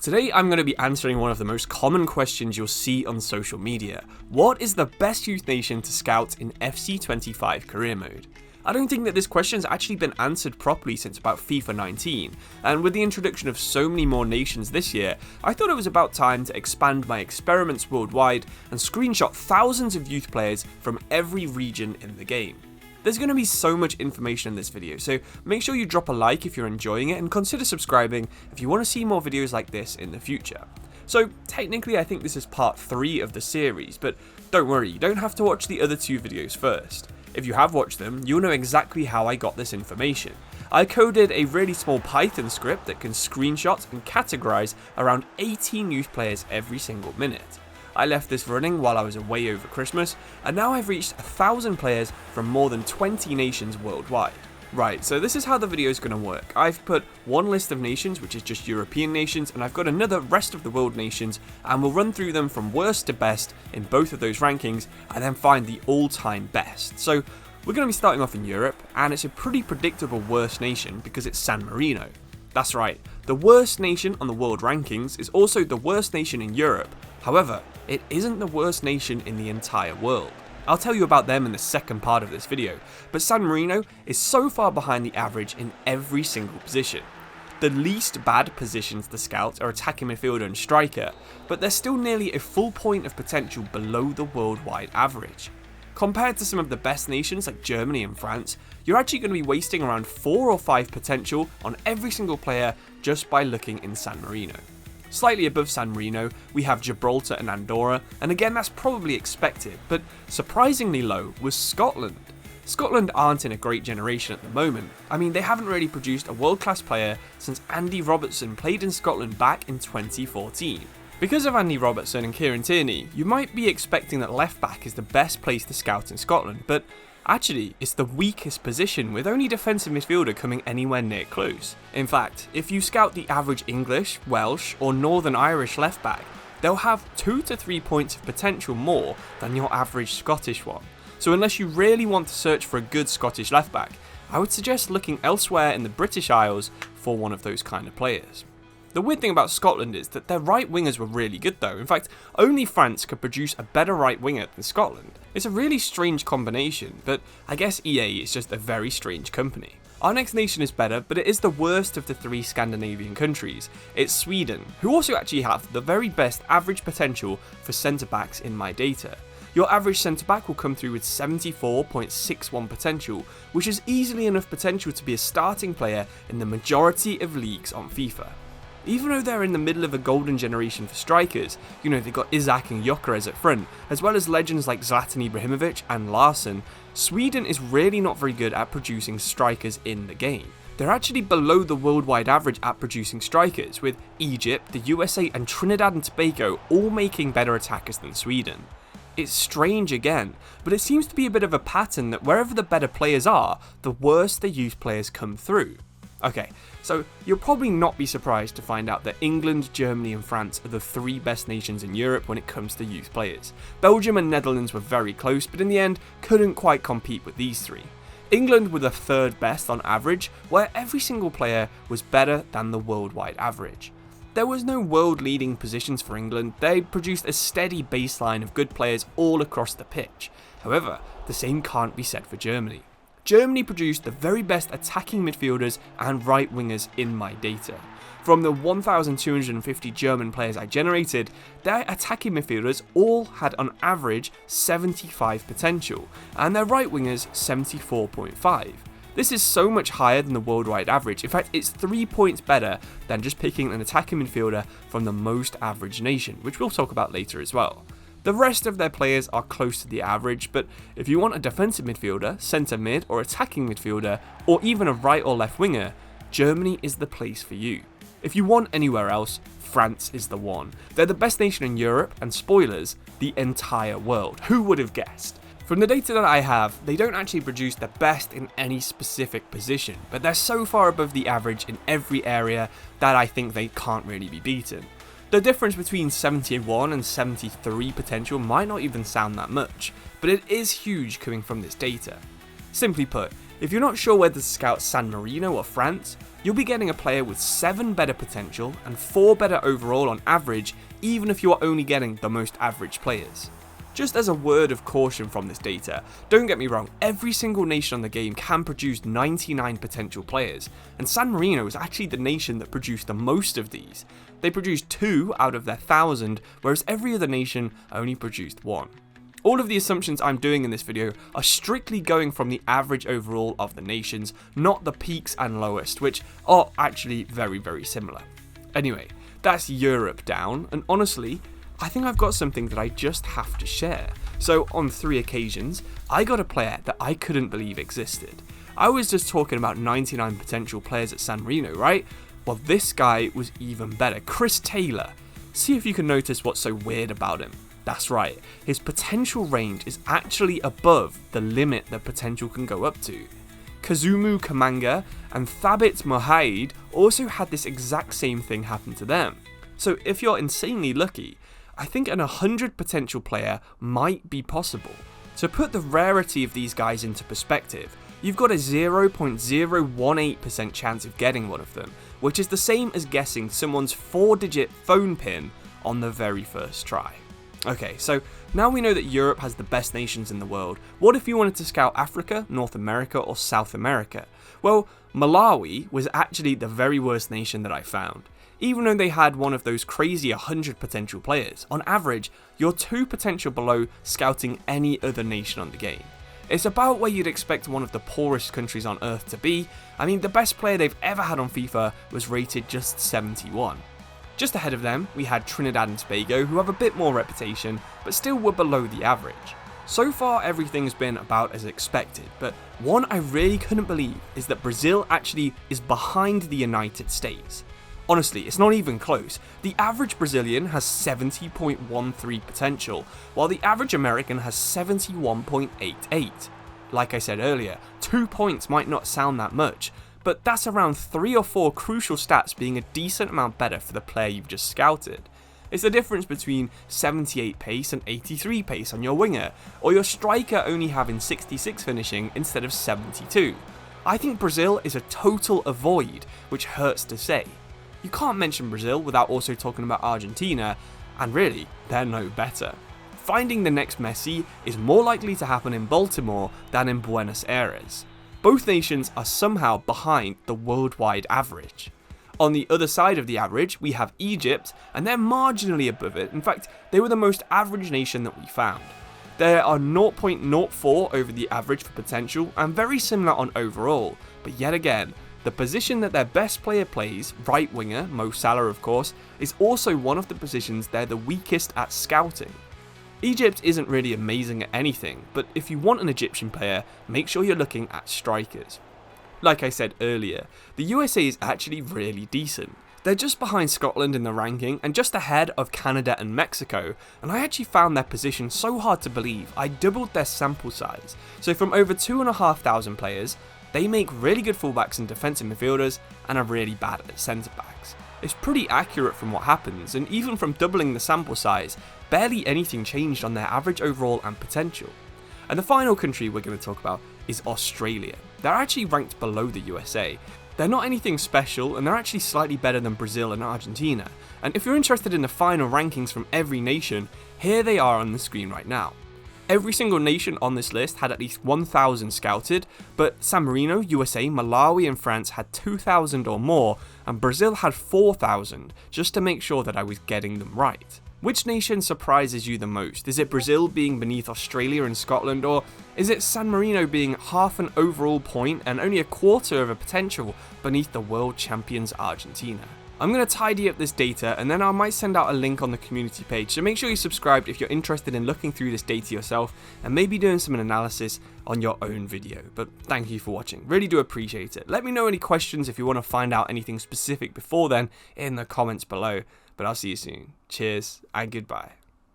Today I'm going to be answering one of the most common questions you'll see on social media. What is the best youth nation to scout in FC25 career mode? I don't think that this question's actually been answered properly since about FIFA 19, and with the introduction of so many more nations this year, I thought it was about time to expand my experiments worldwide and screenshot thousands of youth players from every region in the game. There's going to be so much information in this video, so make sure you drop a like if you're enjoying it and consider subscribing if you want to see more videos like this in the future. So technically I think this is part 3 of the series, but don't worry, you don't have to watch the other 2 videos first. If you have watched them, you'll know exactly how I got this information. I coded a really small Python script that can screenshot and categorize around 18 youth players every single minute. I left this running while I was away over Christmas, and now I've reached 1,000 players from more than 20 nations worldwide. Right, so this is how the video is going to work. I've put one list of nations, which is just European nations, and I've got another rest of the world nations, and we'll run through them from worst to best in both of those rankings, and then find the all-time best. So we're going to be starting off in Europe, and it's a pretty predictable worst nation because it's San Marino. That's right, the worst nation on the world rankings is also the worst nation in Europe. However, it isn't the worst nation in the entire world. I'll tell you about them in the second part of this video, but San Marino is so far behind the average in every single position. The least bad positions to scout are attacking midfielder and striker, but they're still nearly a full point of potential below the worldwide average. Compared to some of the best nations like Germany and France, you're actually going to be wasting around 4 or 5 potential on every single player just by looking in San Marino. Slightly above San Marino, we have Gibraltar and Andorra, and again that's probably expected, but surprisingly low was Scotland. Scotland aren't in a great generation at the moment. I mean, they haven't really produced a world-class player since Andy Robertson played in Scotland back in 2014. Because of Andy Robertson and Kieran Tierney, you might be expecting that left back is the best place to scout in Scotland, but actually, it's the weakest position, with only defensive midfielder coming anywhere near close. In fact, if you scout the average English, Welsh, or Northern Irish left back, they'll have 2 to 3 points of potential more than your average Scottish one. So unless you really want to search for a good Scottish left back, I would suggest looking elsewhere in the British Isles for one of those kind of players. The weird thing about Scotland is that their right wingers were really good though. In fact, only France could produce a better right winger than Scotland. It's a really strange combination, but I guess EA is just a very strange company. Our next nation is better, but it is the worst of the 3 Scandinavian countries. It's Sweden, who also actually have the very best average potential for centre backs in my data. Your average centre back will come through with 74.61 potential, which is easily enough potential to be a starting player in the majority of leagues on FIFA. Even though they're in the middle of a golden generation for strikers, you know, they've got Isak and Gyökeres at front, as well as legends like Zlatan Ibrahimovic and Larsson, Sweden is really not very good at producing strikers in the game. They're actually below the worldwide average at producing strikers, with Egypt, the USA and Trinidad and Tobago all making better attackers than Sweden. It's strange again, but it seems to be a bit of a pattern that wherever the better players are, the worse the youth players come through. Okay, so you'll probably not be surprised to find out that England, Germany and France are the 3 best nations in Europe when it comes to youth players. Belgium and Netherlands were very close, but in the end couldn't quite compete with these 3. England were the 3rd best on average, where every single player was better than the worldwide average. There was no world-leading positions for England, they produced a steady baseline of good players all across the pitch. However, the same can't be said for Germany. Germany produced the very best attacking midfielders and right wingers in my data. From the 1,250 German players I generated, their attacking midfielders all had on average 75 potential, and their right wingers 74.5. This is so much higher than the worldwide average. In fact, it's 3 points better than just picking an attacking midfielder from the most average nation, which we'll talk about later as well. The rest of their players are close to the average, but if you want a defensive midfielder, centre mid or attacking midfielder, or even a right or left winger, Germany is the place for you. If you want anywhere else, France is the one. They're the best nation in Europe, and spoilers, the entire world. Who would have guessed? From the data that I have, they don't actually produce the best in any specific position, but they're so far above the average in every area that I think they can't really be beaten. The difference between 71 and 73 potential might not even sound that much, but it is huge coming from this data. Simply put, If you're not sure whether to scout San Marino or France, you'll be getting a player with 7 better potential and 4 better overall on average, even if you are only getting the most average players. Just as a word of caution from this data, don't get me wrong, every single nation on the game can produce 99 potential players, and San Marino is actually the nation that produced the most of these. They produced 2 out of their 1,000, whereas every other nation only produced 1. All of the assumptions I'm doing in this video are strictly going from the average overall of the nations, not the peaks and lowest, which are actually very similar. Anyway, that's Europe down, and honestly, I think I've got something that I just have to share. So on 3 occasions, I got a player that I couldn't believe existed. I was just talking about 99 potential players at San Marino, right? Well, this guy was even better, Chris Taylor. See if you can notice what's so weird about him. That's right, his potential range is actually above the limit that potential can go up to. Kazumu Kamanga and Thabit Mohaid also had this exact same thing happen to them. So if you're insanely lucky, I think an 100 potential player might be possible. To put the rarity of these guys into perspective, you've got a 0.018% chance of getting one of them, which is the same as guessing someone's 4-digit phone pin on the very first try. Okay, so now we know that Europe has the best nations in the world. What if you wanted to scout Africa, North America, or South America? Well, Malawi was actually the very worst nation that I found. Even though they had one of those crazy 100 potential players, on average, you're 2 potential below scouting any other nation on the game. It's about where you'd expect one of the poorest countries on earth to be. I mean, the best player they've ever had on FIFA was rated just 71. Just ahead of them, we had Trinidad and Tobago, who have a bit more reputation, but still were below the average. So far, everything's been about as expected, but one I really couldn't believe is that Brazil actually is behind the United States. Honestly, it's not even close. The average Brazilian has 70.13 potential, while the average American has 71.88. Like I said earlier, 2 points might not sound that much, but that's around 3 or 4 crucial stats being a decent amount better for the player you've just scouted. It's the difference between 78 pace and 83 pace on your winger, or your striker only having 66 finishing instead of 72. I think Brazil is a total avoid, which hurts to say. You can't mention Brazil without also talking about Argentina, and really, they're no better. Finding the next Messi is more likely to happen in Baltimore than in Buenos Aires. Both nations are somehow behind the worldwide average. On the other side of the average, we have Egypt, and they're marginally above it. In fact, they were the most average nation that we found. They are 0.04 over the average for potential, and very similar on overall, but yet again, the position that their best player plays, right winger, Mo Salah of course, is also one of the positions they're the weakest at scouting. Egypt isn't really amazing at anything, but if you want an Egyptian player, make sure you're looking at strikers. Like I said earlier, the USA is actually really decent. They're just behind Scotland in the ranking and just ahead of Canada and Mexico, and I actually found their position so hard to believe I doubled their sample size. So from over 2,500 players, they make really good fullbacks and defensive midfielders and are really bad at centre backs. It's pretty accurate from what happens, and even from doubling the sample size, barely anything changed on their average overall and potential. And the final country we're going to talk about is Australia. They're actually ranked below the USA. They're not anything special, and they're actually slightly better than Brazil and Argentina. And if you're interested in the final rankings from every nation, here they are on the screen right now. Every single nation on this list had at least 1,000 scouted, but San Marino, USA, Malawi and France had 2,000 or more, and Brazil had 4,000, just to make sure that I was getting them right. Which nation surprises you the most? Is it Brazil being beneath Australia and Scotland, or is it San Marino being half an overall point and only a quarter of a potential beneath the world champions Argentina? I'm going to tidy up this data and then I might send out a link on the community page, so make sure you're subscribed if you're interested in looking through this data yourself and maybe doing some analysis on your own video. But thank you for watching, really do appreciate it. Let me know any questions if you want to find out anything specific before then in the comments below, but I'll see you soon. Cheers and goodbye.